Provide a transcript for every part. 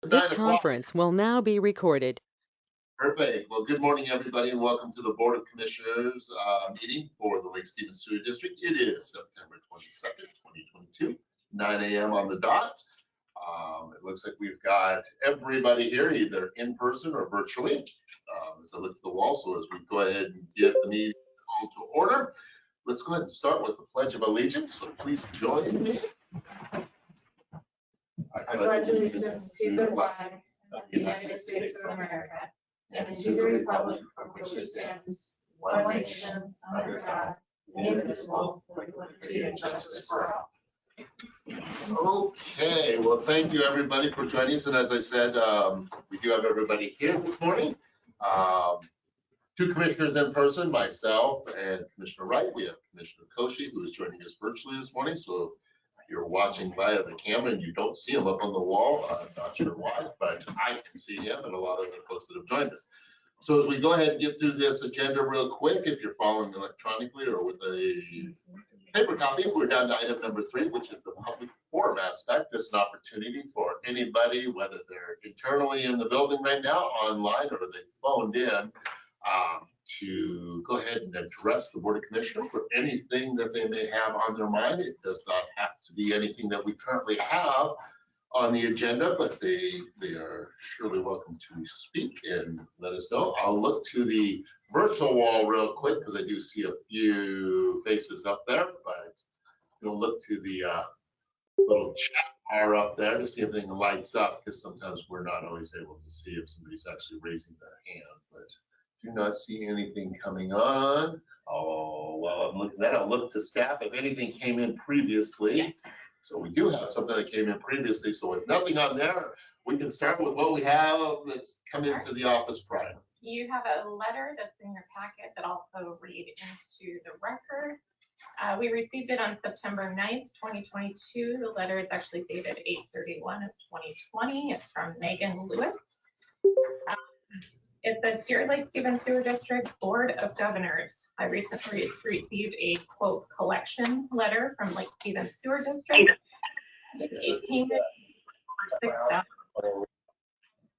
This conference will now be recorded. Perfect. Well, good morning, everybody, and welcome to the Board of Commissioners meeting for the Lake Stevens Sewer District. It is September 22nd, 2022, 9 a.m. on the dot. It looks like we've got everybody here, either in person or virtually. As I look at the wall, so as we go ahead and get the meeting called to order, let's go ahead and start with the Pledge of Allegiance. So please join me. I pledge allegiance to the flag of the United States of America and to the republic for which it stands, one nation, under God, indivisible, with liberty and justice for all. Okay, well, thank you everybody for joining us. And as I said, we do have everybody here this morning. Two commissioners in person, myself and Commissioner Wright. We have Commissioner Koshi, who is joining us virtually this morning. So if you're watching via the camera and you don't see him up on the wall, I'm not sure why, but I can see him and a lot of other folks that have joined us. So as we go ahead and get through this agenda real quick, if you're following electronically or with a paper copy, we're down to item number 3, which is the public forum aspect. This is an opportunity for anybody, whether they're internally in the building right now, online, or they phoned in, to go ahead and address the Board of Commissioners for anything that they may have on their mind. It does not have to be anything that we currently have on the agenda, but they are surely welcome to speak and let us know. I'll look to the virtual wall real quick because I do see a few faces up there, but we'll look to the little chat bar up there to see if anything lights up, because sometimes we're not always able to see if somebody's actually raising their hand, but do not see anything coming on. Oh, well, I'm looking at that. I'll look to staff if anything came in previously. Yeah. So we do have something that came in previously. So with nothing on there, we can start with what we have that's come into the office prior. You have a letter that's in your packet that also read into the record. We received it on September 9th, 2022. The letter is actually dated 8/31 of 2020. It's from Megan Lewis. It says, Dear Lake Stevens Sewer District Board of Governors, I recently received a quote collection letter from Lake Stevens Sewer District. A payment for $6,000.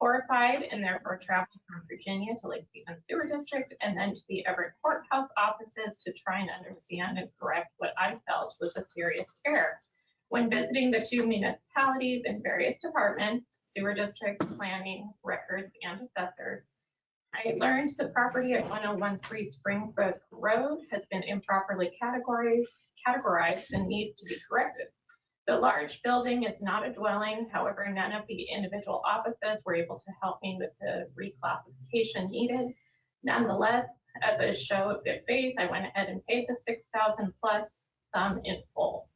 Horrified and therefore traveled from Virginia to Lake Stevens Sewer District and then to the Everett Courthouse offices to try and understand and correct what I felt was a serious error. When visiting the two municipalities and various departments, sewer district, planning, records, and assessor, I learned the property at 1013 Springbrook Road has been improperly categorized and needs to be corrected. The large building is not a dwelling. However, none of the individual offices were able to help me with the reclassification needed. Nonetheless, as a show of good faith, I went ahead and paid the $6,000 plus sum in full.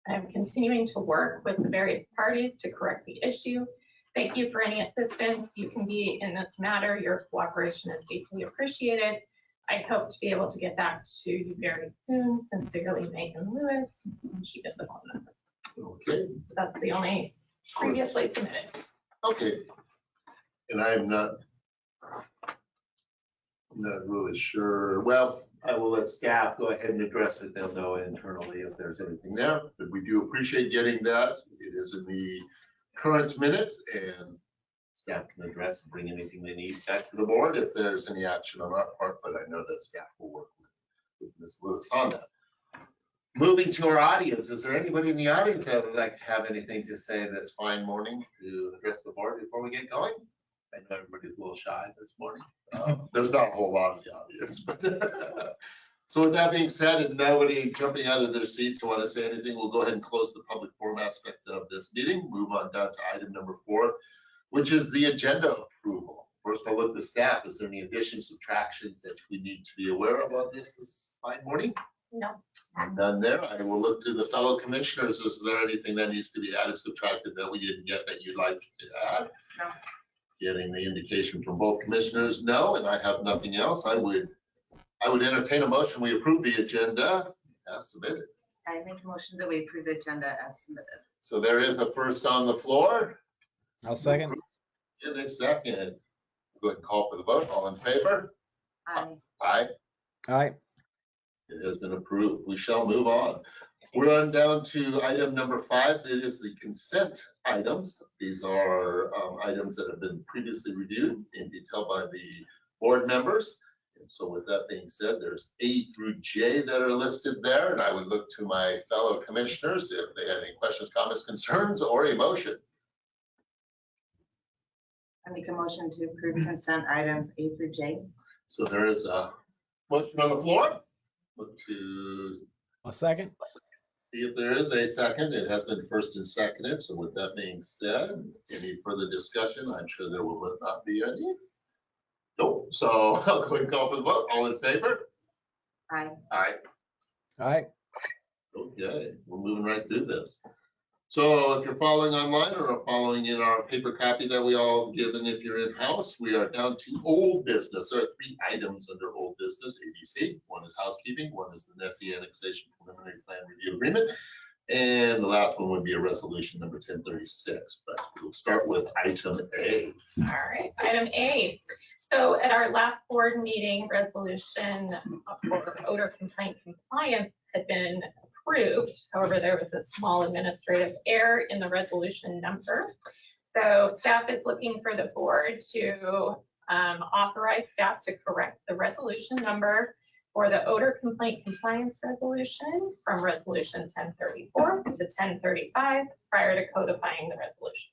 I'm continuing to work with the various parties to correct the issue. Thank you for any assistance you can be in this matter. Your cooperation is deeply appreciated. I hope to be able to get back to you very soon. Sincerely, Megan Lewis. She is a phone number. Okay. That's the only previously submitted. Okay. And I'm not really sure. Well, I will let staff go ahead and address it. They'll know internally if there's anything there. But we do appreciate getting that. It is in the current minutes, and staff can address and bring anything they need back to the board if there's any action on our part, but I know that staff will work with Ms. Lewis on that. Moving to our audience, is there anybody in the audience that would like to have anything to say this fine morning to address the board before we get going? I know everybody's a little shy this morning. There's not a whole lot of the audience, but so with that being said, and nobody jumping out of their seat to want to say anything, we'll go ahead and close the public forum aspect of this meeting. Move on down to item number 4, which is the agenda approval. First, I'll look at the staff. Is there any additions, subtractions that we need to be aware of on this fine morning? No. None there. I will look to the fellow commissioners. Is there anything that needs to be added, subtracted that we didn't get that you'd like to add? No. Getting the indication from both commissioners, no, and I have nothing else. I would entertain a motion. We approve the agenda as submitted. I make a motion that we approve the agenda as submitted. So there is a first on the floor. I'll second. In a second. Go ahead and call for the vote. All in favor? Aye. Aye. Aye. It has been approved. We shall move on. We're on down to item number 5. It is the consent items. These are items that have been previously reviewed in detail by the board members. And so with that being said, there's A through J that are listed there. And I would look to my fellow commissioners if they have any questions, comments, concerns, or a motion. I make a motion to approve consent items A through J. So there is a motion on the floor. Look to A second? see if there is a second. It has been first and seconded. So with that being said, any further discussion? I'm sure there will not be any. Nope. So I'll go ahead and call for the vote. All in favor? Aye. Aye. Aye. Okay, we're moving right through this. So if you're following online or following in our paper copy that we all have given, if you're in-house, we are down to old business. There are 3 items under old business, ABC. One is housekeeping, one is the Nessie Annexation Preliminary Plan Review Agreement, and the last one would be a resolution number 1036. But we'll start with item A. All right, item A. So at our last board meeting, resolution for odor complaint compliance had been approved. However, there was a small administrative error in the resolution number. So staff is looking for the board to authorize staff to correct the resolution number for the odor complaint compliance resolution from resolution 1034 to 1035 prior to codifying the resolution.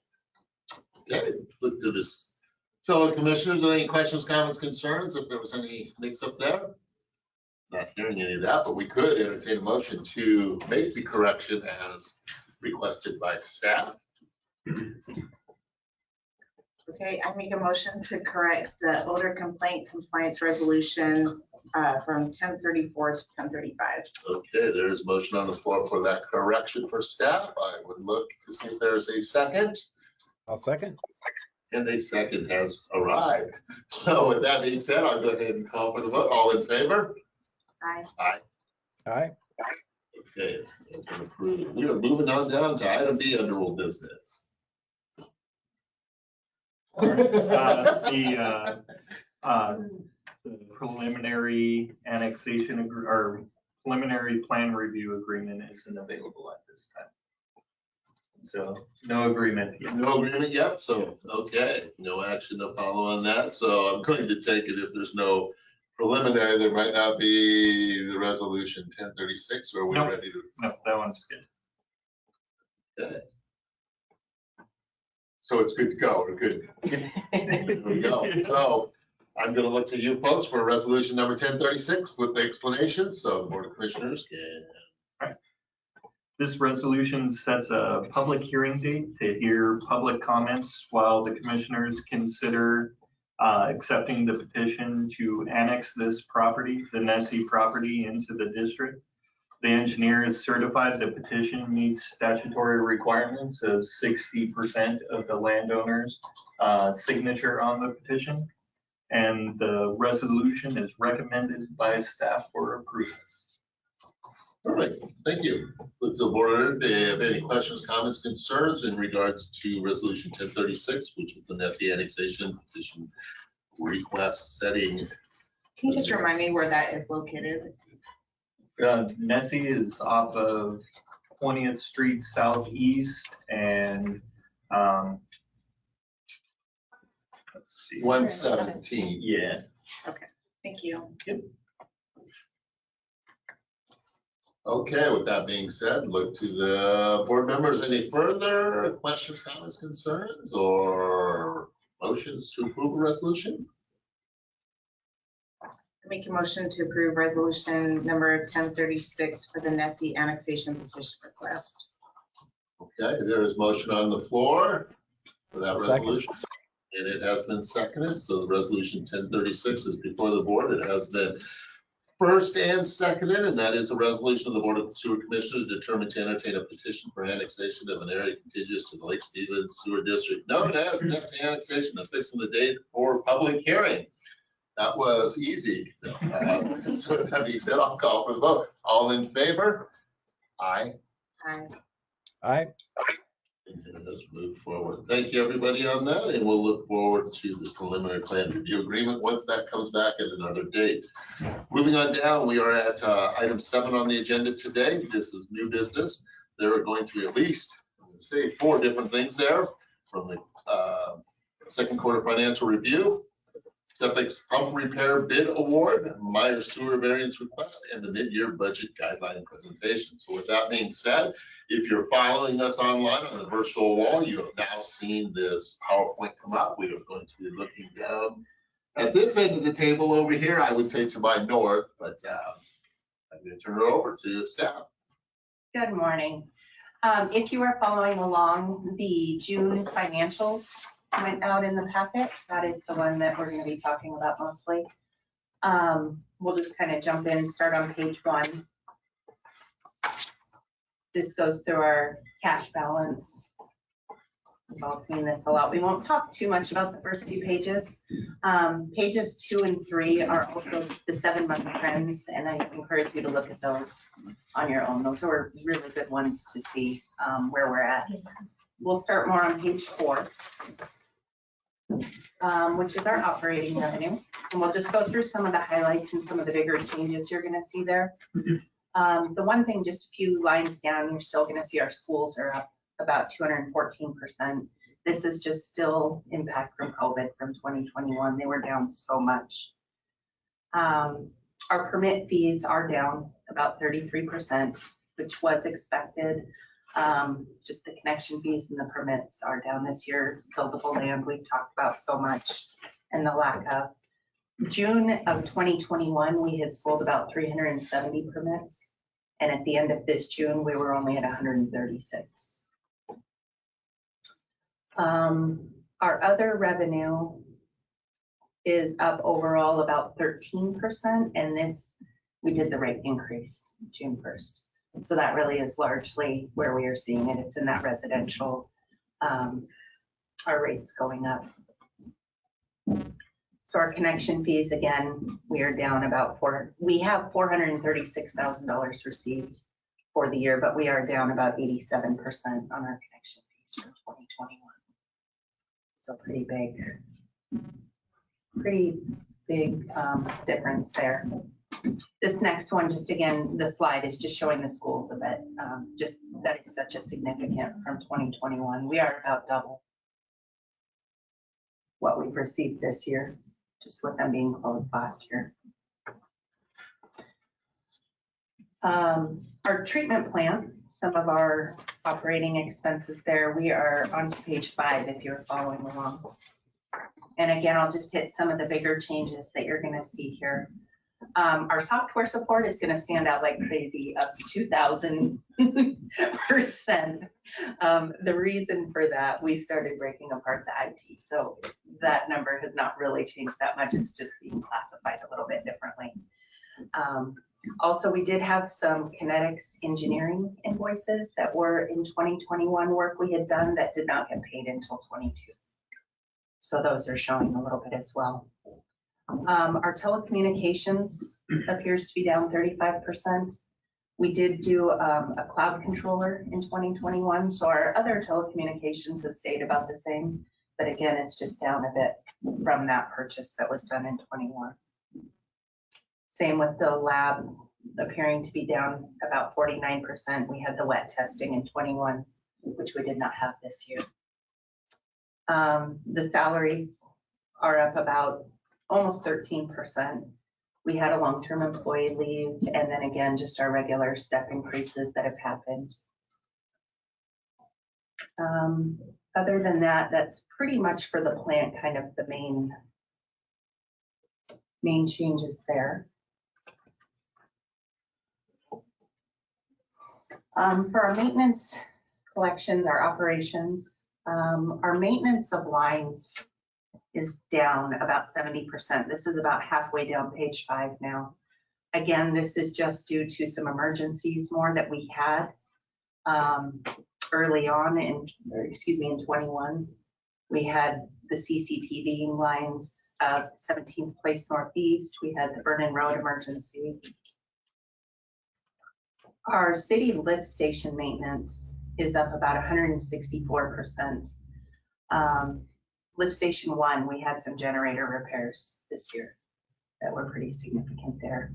Okay, let's look to this. So commissioners, any questions, comments, concerns? If there was any mix up there? Not hearing any of that, but we could entertain a motion to make the correction as requested by staff. Okay, I make a motion to correct the odor complaint compliance resolution from 1034 to 1035. Okay, there is motion on the floor for that correction for staff. I would look to see if there's a second. I'll second. And a second has arrived. So with that being said, I'll go ahead and call for the vote. All in favor? Aye. Aye. Aye. Okay, that's been approved. We are moving on down to item B under old business. The preliminary annexation or preliminary plan review agreement isn't available at this time. So no agreement yet. No agreement yet, so, okay, no action to follow on that. So I'm going to take it if there's no preliminary, there might not be the resolution 1036, or are we Nope. ready to? No, that one's good. Okay. So it's good to go, we're good. There we go. So I'm gonna look to you folks for resolution number 1036 with the explanation, so the Board of Commissioners can. This resolution sets a public hearing date to hear public comments while the commissioners consider accepting the petition to annex this property, the Nessie property, into the district. The engineer has certified the petition meets statutory requirements of 60% of the landowner's signature on the petition. And the resolution is recommended by staff for approval. All right, thank you. Look to the board, if they have any questions, comments, concerns in regards to resolution 1036, which is the Nessie annexation petition request setting. Can you just remind me where that is located? Nessie is off of 20th Street Southeast and let's see. 117. Yeah. Thank you. Okay, with that being said, look to the board members. Any further questions, comments, concerns, or motions to approve a resolution? I make a motion to approve resolution number 1036 for the Nessie annexation petition request. Okay, there is motion on the floor for that Second. resolution. And it has been seconded, so the resolution 1036 is before the board. It has been first and seconded, and that is a resolution of the Board of Sewer Commissioners determined to entertain a petition for annexation of an area contiguous to the Lake Stevens Sewer District known as Nessie annexation and fixing the date for public hearing. That was easy. So with that being said, I'll call for the vote. All in favor? Aye. Aye. Aye. And let's move forward. Thank you, everybody, on that, and we'll look forward to the preliminary plan review agreement once that comes back at another date. Moving on down, we are at item 7 on the agenda today. This is new business. There are going to be at least, I'm going to say, 4 different things there from the second quarter financial review, Septic's pump repair bid award, Meyer sewer variance request, and the mid-year budget guideline presentation. So with that being said, if you're following us online on the virtual wall, you have now seen this PowerPoint come up. We are going to be looking down at this end of the table over here, I would say to my north, but I'm going to turn it over to staff. Good morning. If you are following along, the June financials went out in the packet. That is the one that we're going to be talking about mostly. We'll just kind of jump in, start on page 1. This goes through our cash balance. We've all seen this a lot. We won't talk too much about the first few pages. Pages 2 and 3 are also the 7-month trends, and I encourage you to look at those on your own. Those are really good ones to see where we're at. We'll start more on page 4, which is our operating revenue. And we'll just go through some of the highlights and some of the bigger changes you're going to see there. The one thing, just a few lines down, you're still going to see our schools are up about 214%. This is just still impact from COVID from 2021. They were down so much. Our permit fees are down about 33%, which was expected. Just the connection fees and the permits are down this year. Buildable land we've talked about so much, and the lack of. June of 2021, we had sold about 370 permits. And at the end of this June, we were only at 136. Our other revenue is up overall about 13%, and this, we did the rate increase June 1st. So that really is largely where we are seeing it. It's in that residential, our rates going up. So our connection fees, again, we are down about we have $436,000 received for the year, but we are down about 87% on our connection fees for 2021. So pretty big difference there. This next one, just again, the slide is just showing the schools a bit. Just that is such a significant from 2021. We are about double what we've received this year, just with them being closed last year. Our treatment plant, some of our operating expenses there, we are on page 5 if you're following along. And again, I'll just hit some of the bigger changes that you're going to see here. Our software support is going to stand out like crazy, up 2,000%. The reason for that, we started breaking apart the IT. So that number has not really changed that much. It's just being classified a little bit differently. Also, we did have some kinetics engineering invoices that were in 2021 work we had done that did not get paid until 22. So those are showing a little bit as well. Our telecommunications appears to be down 35%. We did do a cloud controller in 2021, so our other telecommunications has stayed about the same, but again, it's just down a bit from that purchase that was done in 21. Same with the lab appearing to be down about 49%. We had the wet testing in 21, which we did not have this year. The salaries are up about almost 13%. We had a long-term employee leave, and then again, just our regular step increases that have happened. Other than that, that's pretty much for the plant, kind of the main changes there. For our maintenance collections, our operations, our maintenance of lines is down about 70%. This is about halfway down page 5 now. Again, this is just due to some emergencies more that we had early on in 21. We had the CCTV lines, 17th Place Northeast. We had the Vernon Road emergency. Our city lift station maintenance is up about 164%. Lift station 1, we had some generator repairs this year that were pretty significant there.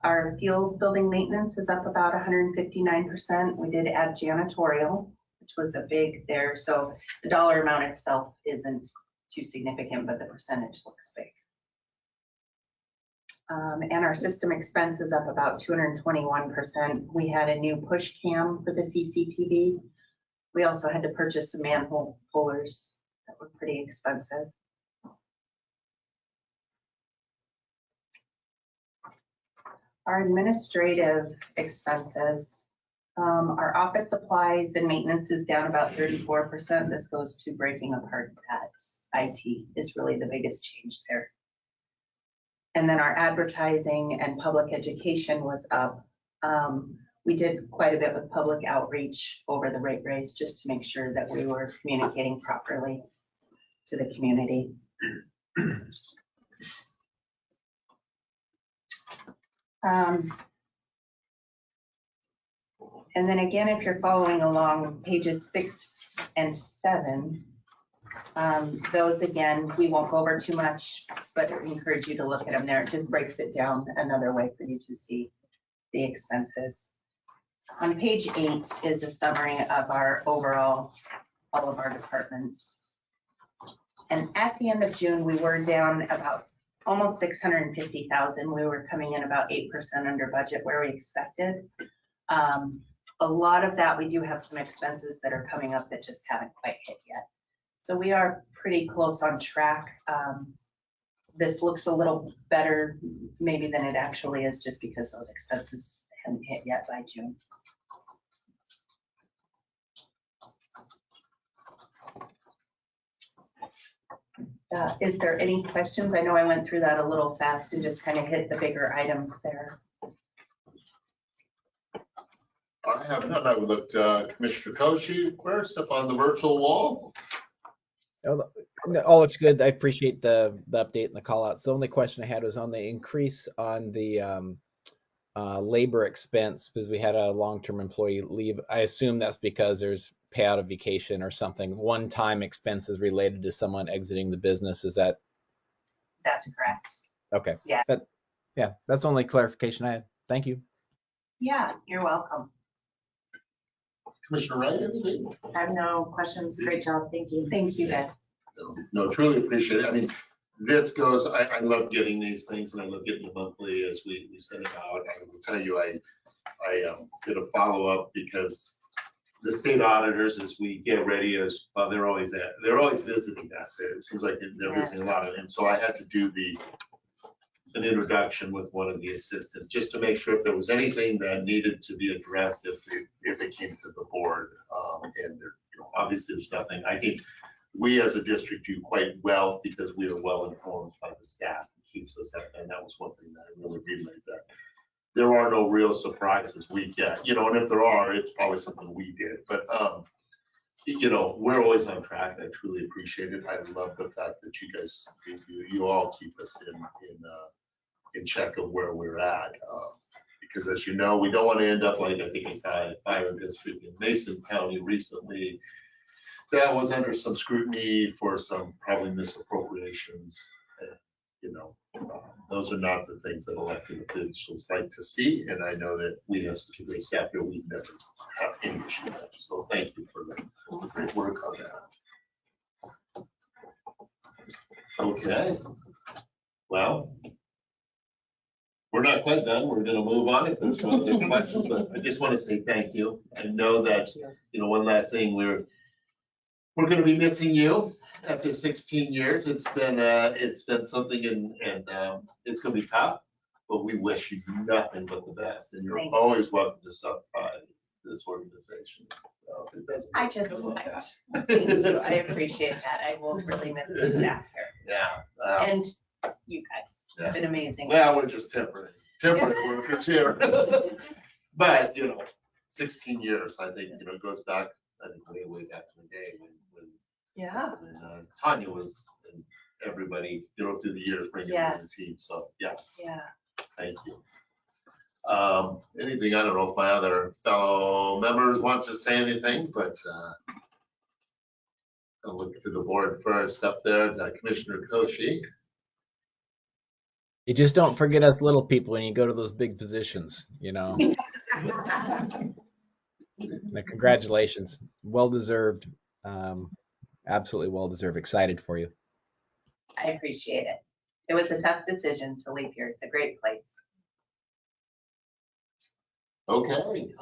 Our field building maintenance is up about 159%. We did add janitorial, which was a big there. So the dollar amount itself isn't too significant, but the percentage looks big. And our system expense is up about 221%. We had a new push cam for the CCTV. We also had to purchase some manhole pullers that were pretty expensive. Our administrative expenses, our office supplies and maintenance is down about 34%. This goes to breaking apart that IT is really the biggest change there. And then our advertising and public education was up. We did quite a bit with public outreach over the rate raise just to make sure that we were communicating properly to the community. And then again, if you're following along pages 6 and 7, those again, we won't go over too much, but I encourage you to look at them there. It just breaks it down another way for you to see the expenses. On page 8 is a summary of our overall, all of our departments. And at the end of June, we were down about almost 650,000. We were coming in about 8% under budget where we expected. A lot of that, we do have some expenses that are coming up that just haven't quite hit yet. So we are pretty close on track. This looks a little better maybe than it actually is just because those expenses haven't hit yet by June. Is there any questions? I know I went through that a little fast and just kind of hit the bigger items there. I have none. I would look to Commissioner Koshi first up on the virtual wall. All looks good. I appreciate the update and the call outs. The only question I had was on the increase on the labor expense because we had a long-term employee leave. I assume that's because there's payout of vacation or something, one-time expenses related to someone exiting the business. Is that? That's correct. Okay. Yeah. Yeah, that's the only clarification I had. Thank you. Yeah, you're welcome. Commissioner Wright, anything? I have no questions. Great job. Thank you. Thank you, guys. No, truly appreciate it. I mean, this goes, I love getting these things and I love getting them monthly as we send it out. I will tell you, I did a follow-up because the state auditors, as we get ready, as well, they're always visiting us. It seems like they're visiting a lot. And so I had to do an introduction with one of the assistants just to make sure if there was anything that needed to be addressed if it came to the board. And there, obviously there's nothing. I think we as a district do quite well because we are well informed by the staff. It keeps us at that. And that was one thing that I really relayed that. There are no real surprises we get, and if there are, it's probably something we did. But we're always on track. I truly appreciate it. I love the fact that you guys, you all keep us in check of where we're at. Because as you know, we don't want to end up like I think I saw a fire district in Mason County recently. That was under some scrutiny for some probably misappropriations. Those are not the things that elected officials like to see. And I know that we have such a great staff here, we've never had any issue with that. So thank you for the great work on that. Okay. Well, we're not quite done. We're going to move on if there's no other questions, but I just want to say thank you. I know that, one last thing, we're going to be missing you after 16 years. It's been something and it's going to be tough, but we wish you nothing but the best. And you're always welcome to stop by this organization. I just thank you. I appreciate that. I will really miss the staff here. Yeah. And you guys have been amazing. Well, we're just temporary workers here. But 16 years, I think, goes back, I think way back in the day when Tanya was, and everybody, through the years bringing in the team. So, yeah. Thank you. Anything, I don't know if my other fellow members want to say anything, but I'll look to the board first up there, Commissioner Koshi. You just don't forget us little people when you go to those big positions, you know. Congratulations. Well deserved. Absolutely well deserved. Excited for you. I appreciate it. It was a tough decision to leave here. It's a great place. Okay.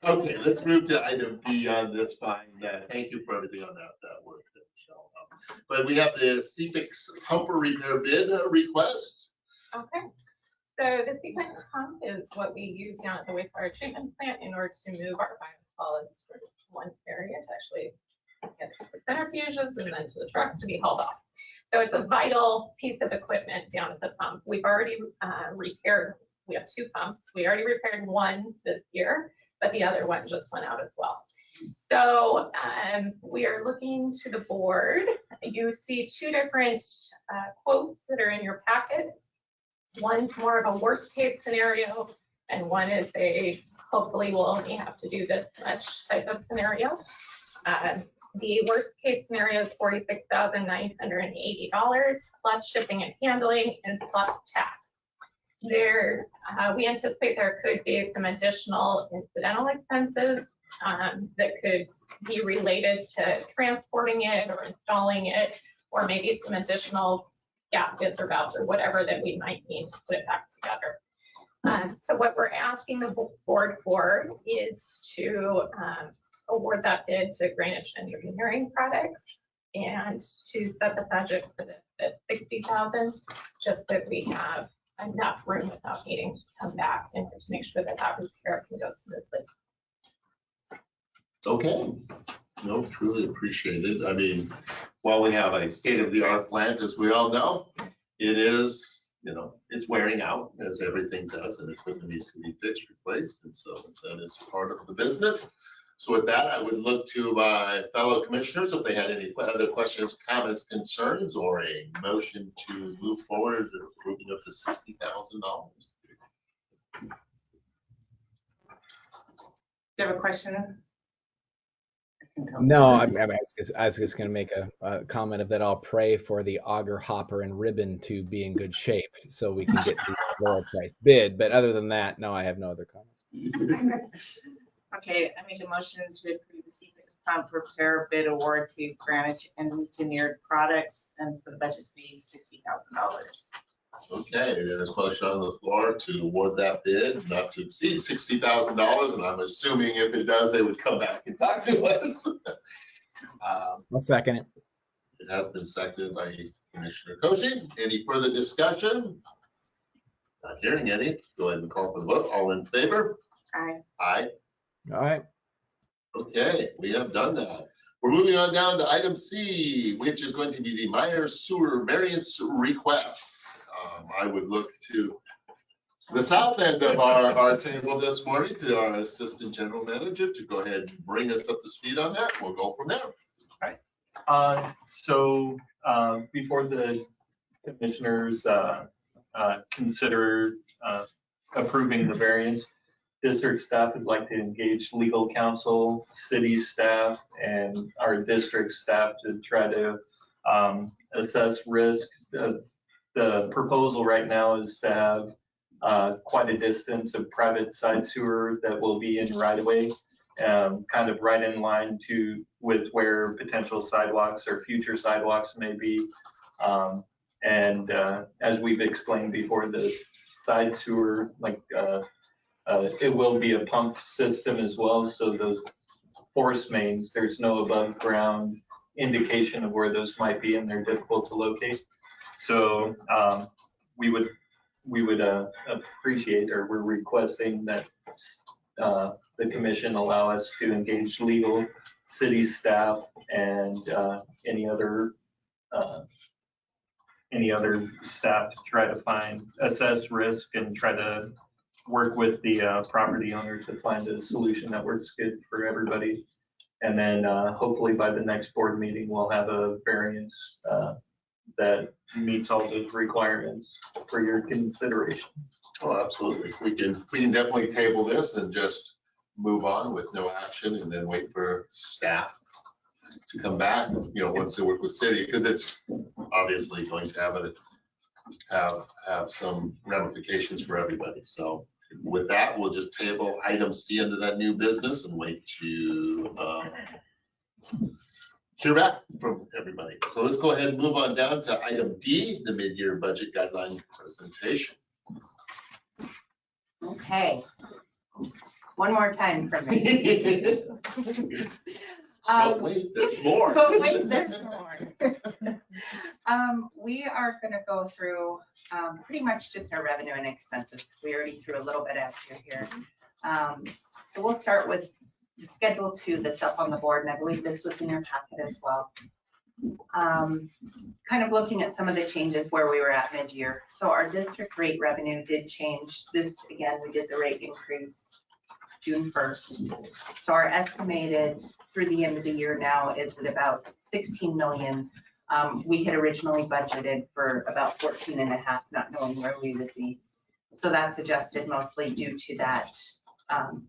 Okay, let's move to item B on this fine. Thank you for everything on that work, Michelle. But we have the CPIX pumper repair bid request. Okay. So the sequence pump is what we use down at the wastewater treatment plant in order to move our biosolids from one area to actually get to the centrifuges and then to the trucks to be hauled off. So it's a vital piece of equipment down at the pump. We've already repaired, we have 2 pumps. We already repaired one this year, but the other one just went out as well. So we are looking to the board. You see 2 different quotes that are in your packet. One's more of a worst case scenario, and one is a hopefully we'll only have to do this much type of scenario. The worst case scenario is $46,980 plus shipping and handling and plus tax. There, we anticipate there could be some additional incidental expenses that could be related to transporting it or installing it, or maybe some additional gaskets or valves or whatever that we might need to put it back together. So what we're asking the board for is to award that bid to Greenwich Engineering Products and to set the budget for this at $60,000, just so we have enough room without needing to come back and to make sure that that repair can go smoothly. Okay, no, truly appreciated. I mean, while we have a state-of-the-art plant, as we all know, it is, you know, it's wearing out as everything does, and equipment needs to be fixed, replaced, and so that is part of the business. So with that, I would look to my fellow commissioners if they had any other questions, comments, concerns, or a motion to move forward approving up to $60,000. Do you have a question? No, I was just going to make a comment of that. I'll pray for the auger, hopper, and ribbon to be in good shape so we can get the lower price bid. But other than that, no, I have no other comments. Okay, I make a motion to approve the CPIX pump repair bid award to Greenwich Engineered Products and for the budget to be $60,000. Okay, there's a motion on the floor to award that bid not to exceed $60,000, and I'm assuming if it does, they would come back and talk to us. I'll second it. It has been seconded by Commissioner Koshi. Any further discussion? Not hearing any. Go ahead and call for the vote. All in favor? Aye. Aye. All right. Okay, we have done that. We're moving on down to item C, which is going to be the Myers Sewer variance request. I would look to the south end of our table this morning to our Assistant General Manager to go ahead and bring us up to speed on that. We'll go from there. So before the commissioners consider approving the variance, district staff would like to engage legal counsel, city staff, and our district staff to try to assess risk. The proposal right now is to have quite a distance of private side sewer that will be in right of way, kind of right in line with where potential sidewalks or future sidewalks may be. And as we've explained before, the side sewer, it will be a pump system as well. So those force mains, there's no above ground indication of where those might be, and they're difficult to locate. So we would appreciate, or we're requesting that the commission allow us to engage legal, city staff, and any other staff to try to assess risk and try to work with the property owner to find a solution that works good for everybody. And then hopefully by the next board meeting, we'll have a variance that meets all those requirements for your consideration. Oh, absolutely. We can definitely table this and just move on with no action and then wait for staff to come back, once they work with city, because it's obviously going to have some ramifications for everybody. So with that, we'll just table item C under that new business and wait to hear back from everybody. So let's go ahead and move on down to item D, the mid-year budget guideline presentation. Okay. One more time from me. Oh, wait, there's more. But wait, there's more. We are going to go through pretty much just our revenue and expenses because we already threw a little bit after here. So we'll start with Schedule 2 that's up on the board, and I believe this was in your packet as well. Kind of looking at some of the changes where we were at mid-year. So our district rate revenue did change. This, again, we did the rate increase June 1st. So our estimated through the end of the year now is at about 16 million. We had originally budgeted for about 14 and a half, not knowing where we would be. So that's adjusted mostly due to that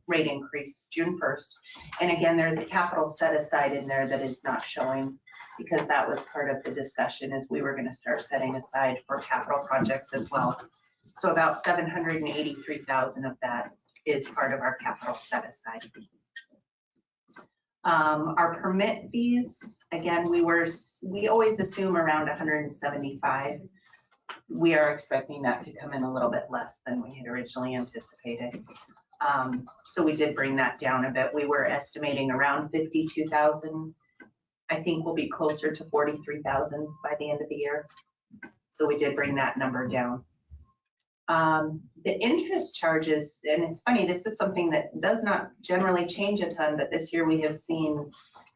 rate increase June 1st. And again, there's a capital set aside in there that is not showing because that was part of the discussion as we were going to start setting aside for capital projects as well. So about 783,000 of that is part of our capital set aside. Our permit fees, again, we always assume around 175. We are expecting that to come in a little bit less than we had originally anticipated. So we did bring that down a bit. We were estimating around 52,000. I think we'll be closer to 43,000 by the end of the year. So we did bring that number down. The interest charges, and it's funny, this is something that does not generally change a ton, but this year we have seen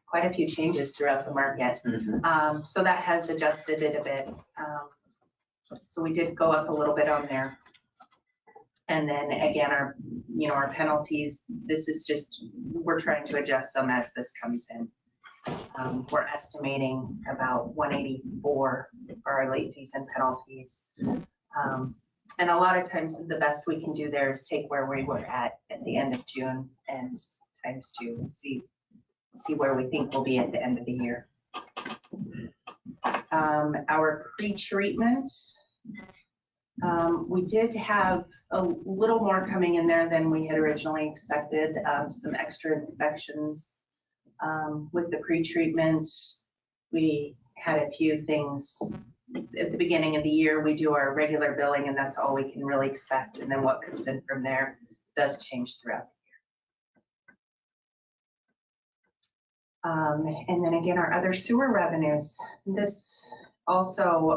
quite a few changes throughout the market. So that has adjusted it a bit. So we did go up a little bit on there. And then again, our penalties, this is just, we're trying to adjust them as this comes in. We're estimating about 184 for our late fees and penalties. And a lot of times the best we can do there is take where we were at the end of June and times 2, see where we think we'll be at the end of the year. Our pre-treatment, we did have a little more coming in there than we had originally expected. Some extra inspections with the pre-treatment. We had a few things at the beginning of the year. We do our regular billing and that's all we can really expect. And then what comes in from there does change throughout the year. And then again, our other sewer revenues, this also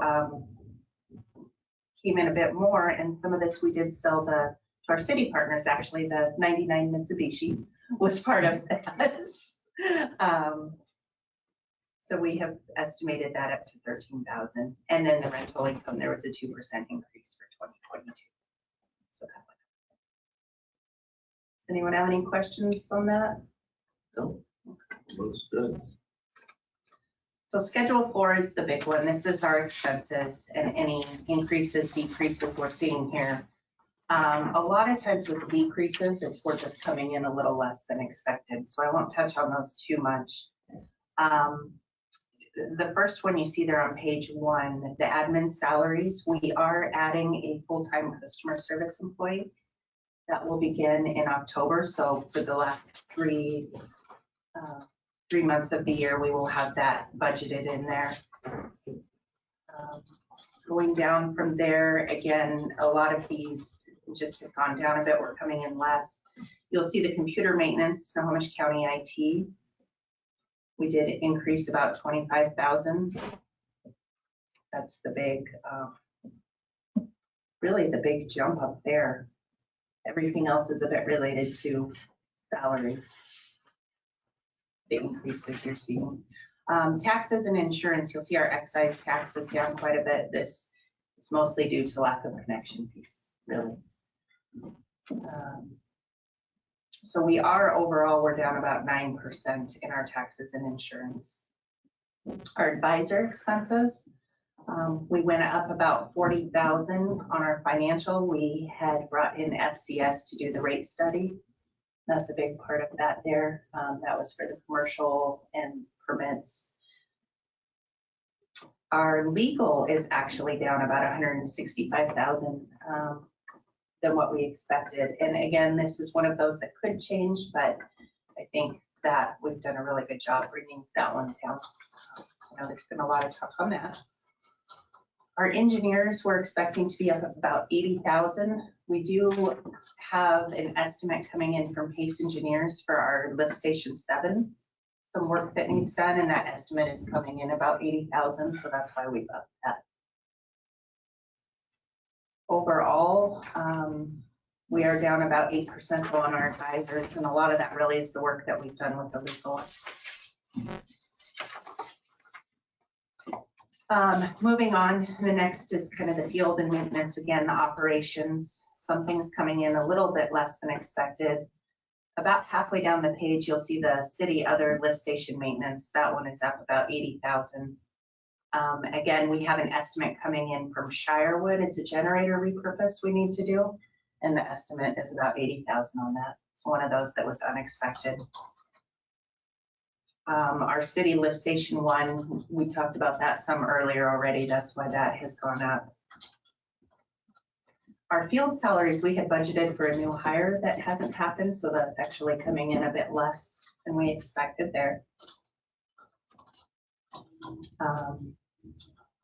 came in a bit more, and some of this we did sell to our city partners. Actually, the 99 Mitsubishi was part of that. So we have estimated that up to 13,000. And then the rental income, there was a 2% increase for 2022. So that went up. Does anyone have any questions on that? No, looks good. So Schedule 4 is the big one. This is our expenses and any increases, decreases we're seeing here. A lot of times with decreases, we're just coming in a little less than expected. So I won't touch on those too much. The first one you see there on page 1, the admin salaries, we are adding a full-time customer service employee that will begin in October. So for the last 3 months of the year, we will have that budgeted in there. Going down from there, again, a lot of these just have gone down a bit. We're coming in less. You'll see the computer maintenance, Snohomish County IT. We did increase about 25,000. That's the big, really the big jump up there. Everything else is a bit related to salaries. The increases you're seeing. Taxes and insurance, you'll see our excise tax is down quite a bit. This is mostly due to lack of connection fees, really. So we are overall, we're down about 9% in our taxes and insurance. Our advisor expenses, We went up about 40,000 on our financial. We had brought in FCS to do the rate study. That's a big part of that there. That was for the commercial and permits. Our legal is actually down about 165,000 than what we expected. And again, this is one of those that could change, but I think that we've done a really good job bringing that one down. I know there's been a lot of talk on that. Our engineers were expecting to be up about 80,000. We do have an estimate coming in from Pace Engineers for our lift station 7. Some work that needs done, and that estimate is coming in about 80,000, so that's why we've upped that. Overall, we are down about 8% on our advisors, and a lot of that really is the work that we've done with the legal. Moving on, the next is kind of the field and maintenance. Again, the operations, some things coming in a little bit less than expected. About halfway down the page, you'll see the city other lift station maintenance. That one is up about 80,000. Again, we have an estimate coming in from Shirewood. It's a generator repurpose we need to do, and the estimate is about 80,000 on that. It's one of those that was unexpected. Our city lift station 1, we talked about that some earlier already. That's why that has gone up. Our field salaries, we had budgeted for a new hire that hasn't happened, so that's actually coming in a bit less than we expected there.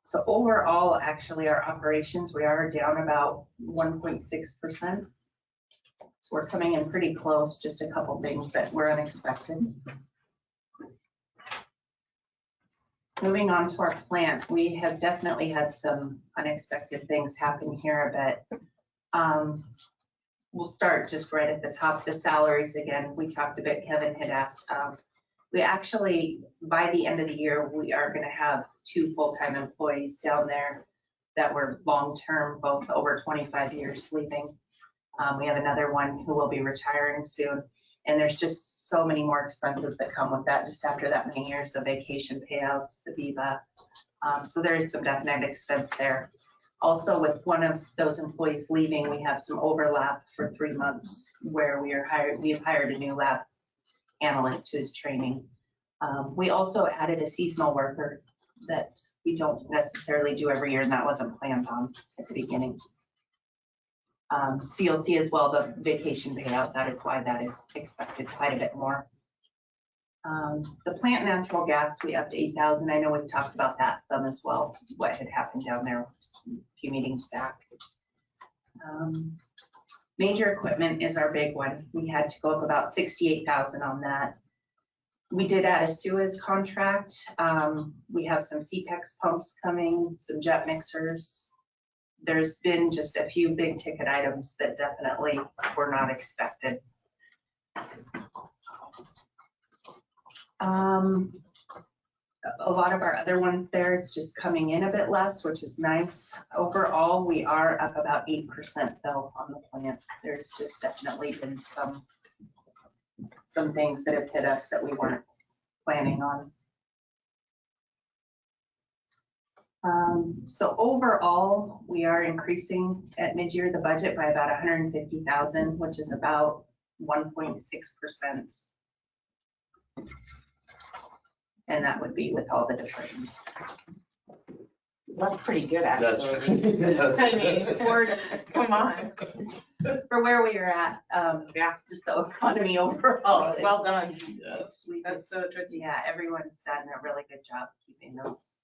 So overall, actually, our operations, we are down about 1.6%. So we're coming in pretty close, just a couple things that were unexpected. Moving on to our plant, we have definitely had some unexpected things happen here a bit. We'll start just right at the top, the salaries again. We talked a bit, Kevin had asked. We actually, by the end of the year, we are going to have 2 full-time employees down there that were long-term, both over 25 years leaving. We have another one who will be retiring soon. And there's just so many more expenses that come with that just after that many years of vacation payouts, the VIVA. So there is some definite expense there. Also, with one of those employees leaving, we have some overlap for 3 months where we have hired a new lab analyst who's training. We also added a seasonal worker that we don't necessarily do every year, and that wasn't planned on at the beginning. So you'll see as well the vacation payout. That is why that is expected quite a bit more. The plant natural gas, we upped 8,000. I know we've talked about that some as well, what had happened down there a few meetings back. Major equipment is our big one. We had to go up about 68,000 on that. We did add a Suez contract. We have some CPEX pumps coming, some jet mixers. There's been just a few big ticket items that definitely were not expected. A lot of our other ones there, it's just coming in a bit less, which is nice. Overall, we are up about 8% though on the plant. There's just definitely been some things that have hit us that we weren't planning on. So overall, we are increasing at mid-year the budget by about 150,000, which is about 1.6%. And that would be with all the difference. That's pretty good, actually. I mean, come on. For where we are at, Yeah, just the economy overall. well done. Yes. That's so tricky. Yeah, everyone's done a really good job keeping those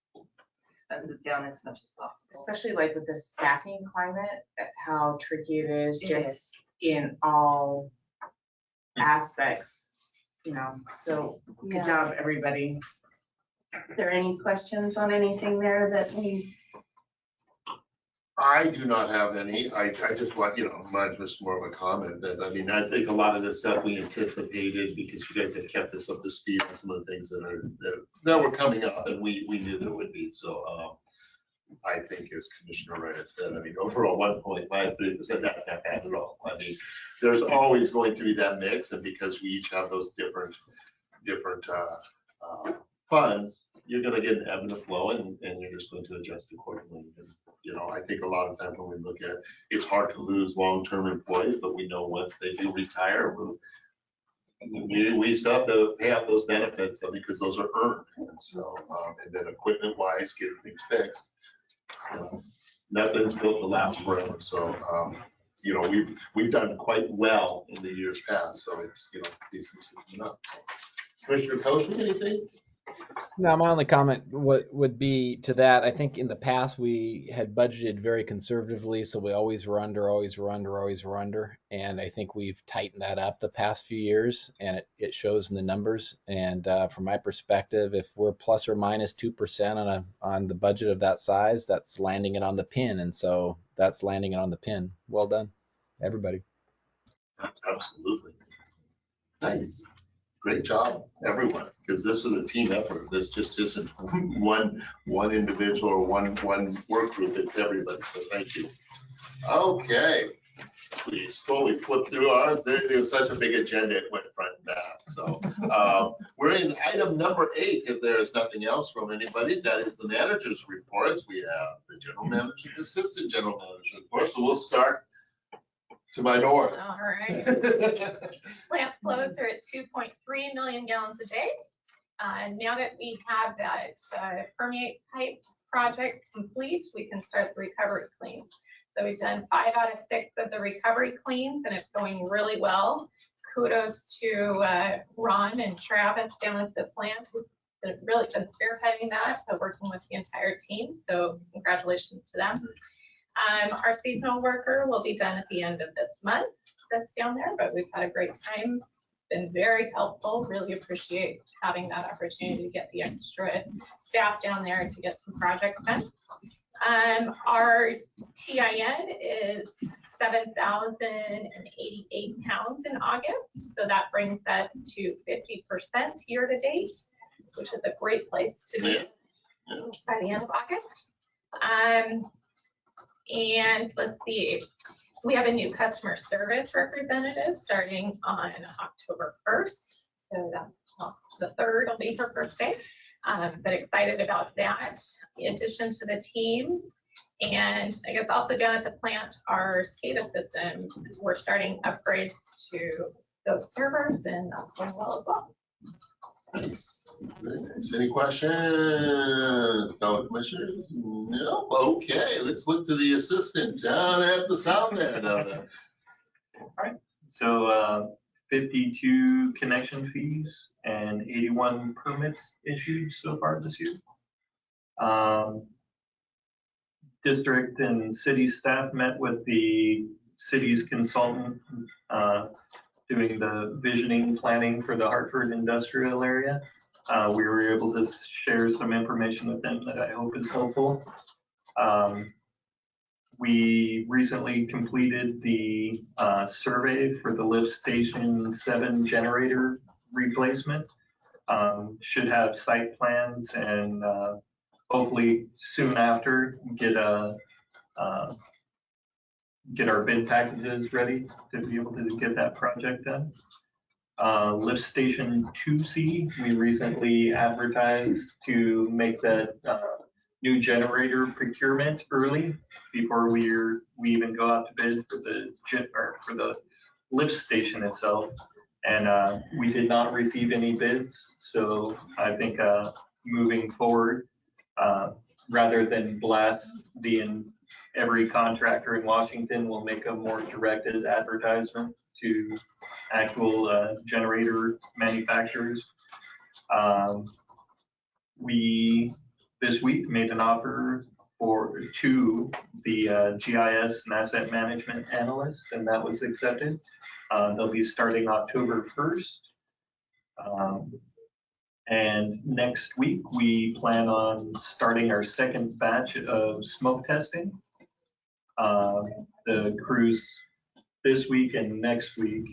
expenses down as much as possible. Especially like with the staffing climate, how tricky it is It just is. in all aspects, you know, so Yeah. good job, everybody. Is there any questions on anything there that we? I do not have any. I just want, mine's just more of a comment that, I mean, I think a lot of this stuff we anticipated because you guys have kept us up to speed on some of the things that were coming up and we knew there would be. So I think as Commissioner Wright has said, I mean, overall 1.53%, that's not bad at all. I mean, there's always going to be that mix, and because we each have those different funds, you're gonna get an ebb and a flow, and you're just going to adjust accordingly. And, I think a lot of times when we look at, it's hard to lose long-term employees, but we know once they do retire, we still have to pay out those benefits because those are earned. And so, and then equipment wise, getting things fixed. Nothing's built to last forever. So, we've done quite well in the years past. So it's, these things are coming up. So, Commissioner Coachman, anything? No, my only comment would be to that. I think in the past we had budgeted very conservatively, so we always were under. And I think we've tightened that up the past few years, and it shows in the numbers. And from my perspective, if we're plus or minus 2% on the budget of that size, that's landing it on the pin. And so that's landing it on the pin. Well done, everybody. Absolutely. Nice. Great job, everyone, because this is a team effort. This just isn't one individual or one work group. It's everybody. So thank you. Okay. We slowly flip through ours. There's such a big agenda. It went front and back. So we're in item number 8. If there is nothing else from anybody, that is the manager's reports. We have the general manager, the assistant general manager report. So we'll start to my north. All right. Plant flows are at 2.3 million gallons a day. Now that we have that permeate pipe project complete, we can start the recovery cleans. So we've done 5 out of 6 of the recovery cleans, and it's going really well. Kudos to Ron and Travis down at the plant who've really been spearheading that, but working with the entire team. So congratulations to them. Our seasonal worker will be done at the end of this month. That's down there, but we've had a great time. Been very helpful. Really appreciate having that opportunity to get the extra staff down there to get some projects done. Our TIN is 7,088 pounds in August. So that brings us to 50% year to date, which is a great place to be by the end of August. And let's see, we have a new customer service representative starting on October 1st. So that's the 3rd will be her first day, but excited about that. In addition to the team, and I guess also down at the plant, our SCADA system, we're starting upgrades to those servers, and that's going well as well. Nice. Very nice. Any questions? Fellow commissioners? No? Okay, let's look to the assistant down at the south end of it. All right. So 52 connection fees and 81 permits issued so far this year. District and city staff met with the city's consultant doing the visioning planning for the Hartford industrial area. We were able to share some information with them that I hope is helpful. We recently completed the survey for the lift station 7 generator replacement. Should have site plans and hopefully soon after get our bid packages ready to be able to get that project done. Lift station 2C, we recently advertised to make that new generator procurement early before we even go out to bid for the lift station itself. And we did not receive any bids. So I think moving forward, rather than blast every contractor in Washington, will make a more directed advertisement to actual generator manufacturers. We this week made an offer to the GIS and asset management analyst, and that was accepted. They'll be starting October 1st. And next week, we plan on starting our second batch of smoke testing. The crews this week and next week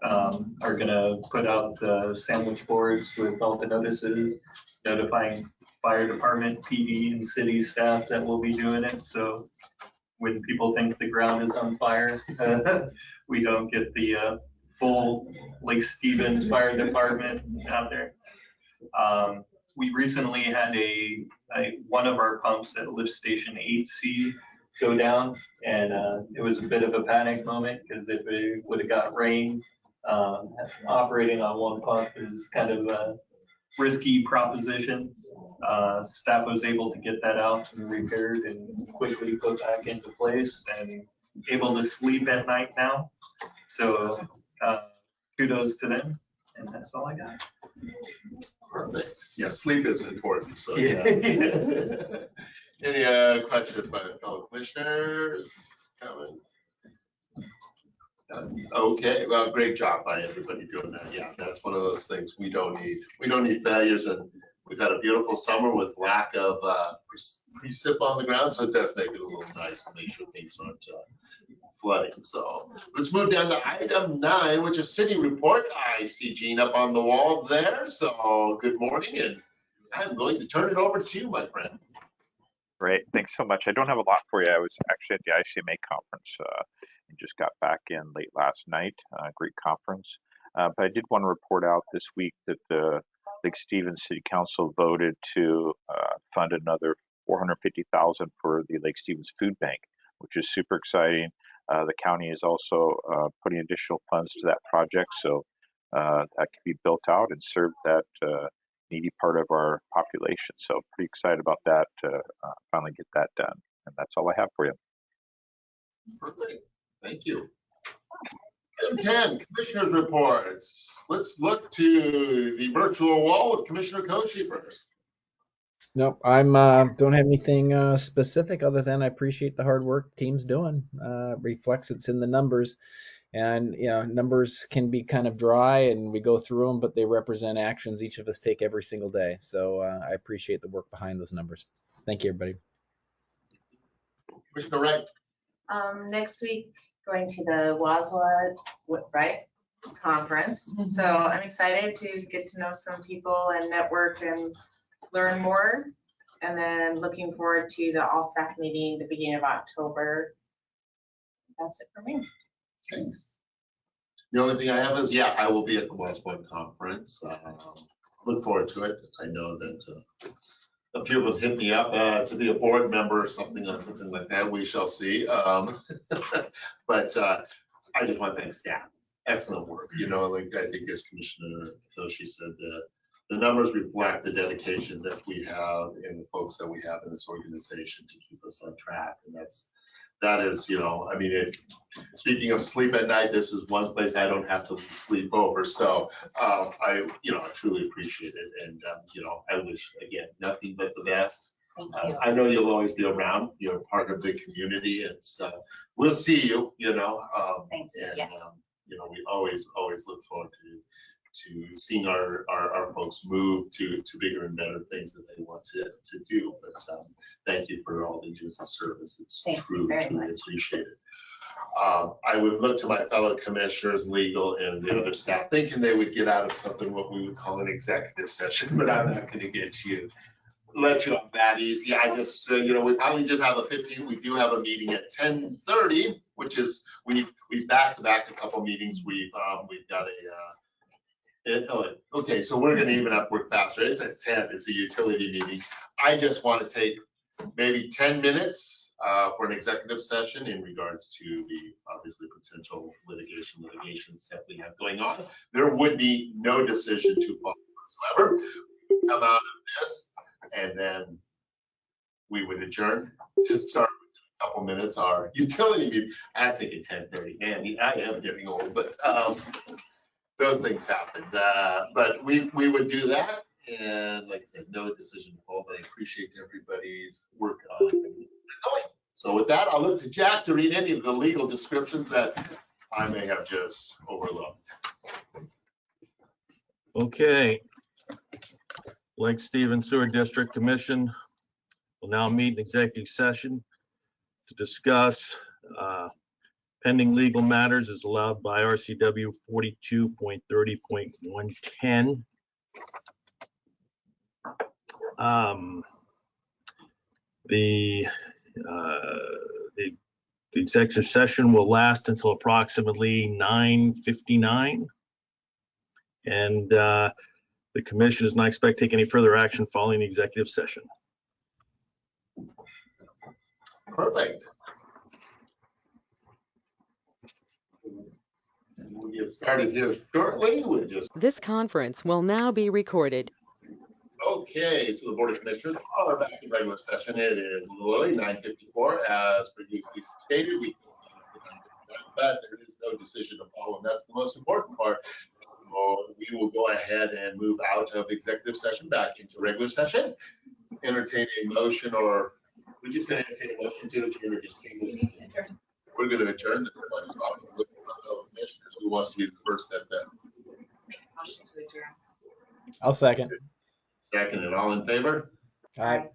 are gonna put out the sandwich boards with all the notices, notifying fire department, PD, and city staff that will be doing it. So when people think the ground is on fire, we don't get the full Lake Stevens Fire Department out there. we recently had one of our pumps at lift station 8C go down, and it was a bit of a panic moment because if it would have got rain, operating on one pump is kind of a risky proposition. Staff was able to get that out and repaired and quickly put back into place and able to sleep at night now. So kudos to them, and that's all I got. Perfect. Yeah, sleep is important, so Yeah. yeah. Any questions by fellow commissioners, comments? Okay, well, great job by everybody doing that. Yeah, that's one of those things we don't need failures, and we've had a beautiful summer with lack of precip on the ground, so it does make it a little nice to make sure things aren't flooding. So let's move down to item 9, which is city report. I see Gene up on the wall there, so good morning, and I'm going to turn it over to you, my friend. Great, thanks so much. I don't have a lot for you. I was actually at the ICMA conference and just got back in late last night. Great conference. But I did want to report out this week that the Lake Stevens City Council voted to fund another $450,000 for the Lake Stevens Food Bank, which is super exciting. The county is also putting additional funds to that project, so that can be built out and serve that needy part of our population. So pretty excited about that to finally get that done. And that's all I have for you. Perfect. Thank you. Item 10, commissioners reports. Let's look to the virtual wall with Commissioner Koshi first. Nope, I'm don't have anything specific other than I appreciate the hard work team's doing. Reflects it's in the numbers, and numbers can be kind of dry and we go through them, but they represent actions each of us take every single day. So I appreciate the work behind those numbers. Thank you, everybody. Commissioner Wright. Next week, going to the WASWA, right, conference. So I'm excited to get to know some people and network and learn more. And then looking forward to the all staff meeting the beginning of October. That's it for me. Thanks. The only thing I have is, yeah, I will be at the WASWA conference. Look forward to it. I know that a few will hit me up to be a board member or something like that. We shall see. But I just want to thank staff. Excellent work. Like I think as Commissioner Koshi said, the numbers reflect the dedication that we have and the folks that we have in this organization to keep us on track. And that is, speaking of sleep at night, this is one place I don't have to sleep over. So I truly appreciate it. And, I wish, again, nothing but the best. I know you'll always be around. You're part of the community. And so we'll see you, Thank you. and, Yes. We always look forward to seeing our folks move to bigger and better things that they want to do. But thank you for all the years of service. It's truly appreciated. I would look to my fellow commissioners, legal, and the other staff, thinking they would get out of something what we would call an executive session, but I'm not going to let you off that easy. I just, we probably just have we do have a meeting at 10:30, which is, we back-to-back a couple meetings. We've got okay, so we're going to even up work faster. It's at 10. It's a utility meeting. I just want to take maybe 10 minutes for an executive session in regards to the obviously potential litigation step we have going on. There would be no decision to follow whatsoever. Come out of this, and then we would adjourn to start with a couple minutes our utility meeting. I was thinking 10:30. Man, I am getting old, but those things happen. But we would do that, and like I said, no decision to fall. But I appreciate everybody's work on going. So with that, I'll look to Jack to read any of the legal descriptions that I may have just overlooked. Okay. Lake Stevens Sewer District Commission will now meet in executive session to discuss pending legal matters as allowed by RCW 42.30.110. The executive session will last until approximately 9:59. And The commission does not expect to take any further action following the executive session. Perfect. We'll get started here shortly. We're just, This conference will now be recorded. okay, so the Board of Commissioners are back in regular session. It is literally 9:54 as previously stated. But there is no decision to follow, and that's the most important part. We will go ahead and move out of executive session back into regular session. Entertain a motion, or we just gonna entertain a motion to adjourn, or just table it? We're gonna adjourn the commissioners. Who wants to be the first at that? Motion to adjourn. I'll second. Second, and all in favor? All right.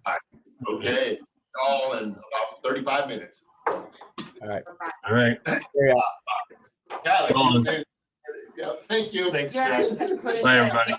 Okay, all in about 35 minutes. All right. Bye-bye. All right. Yeah. Yeah, Sean. yeah, thank you. Thanks, Yeah, Chris. put it Bye, in. everybody.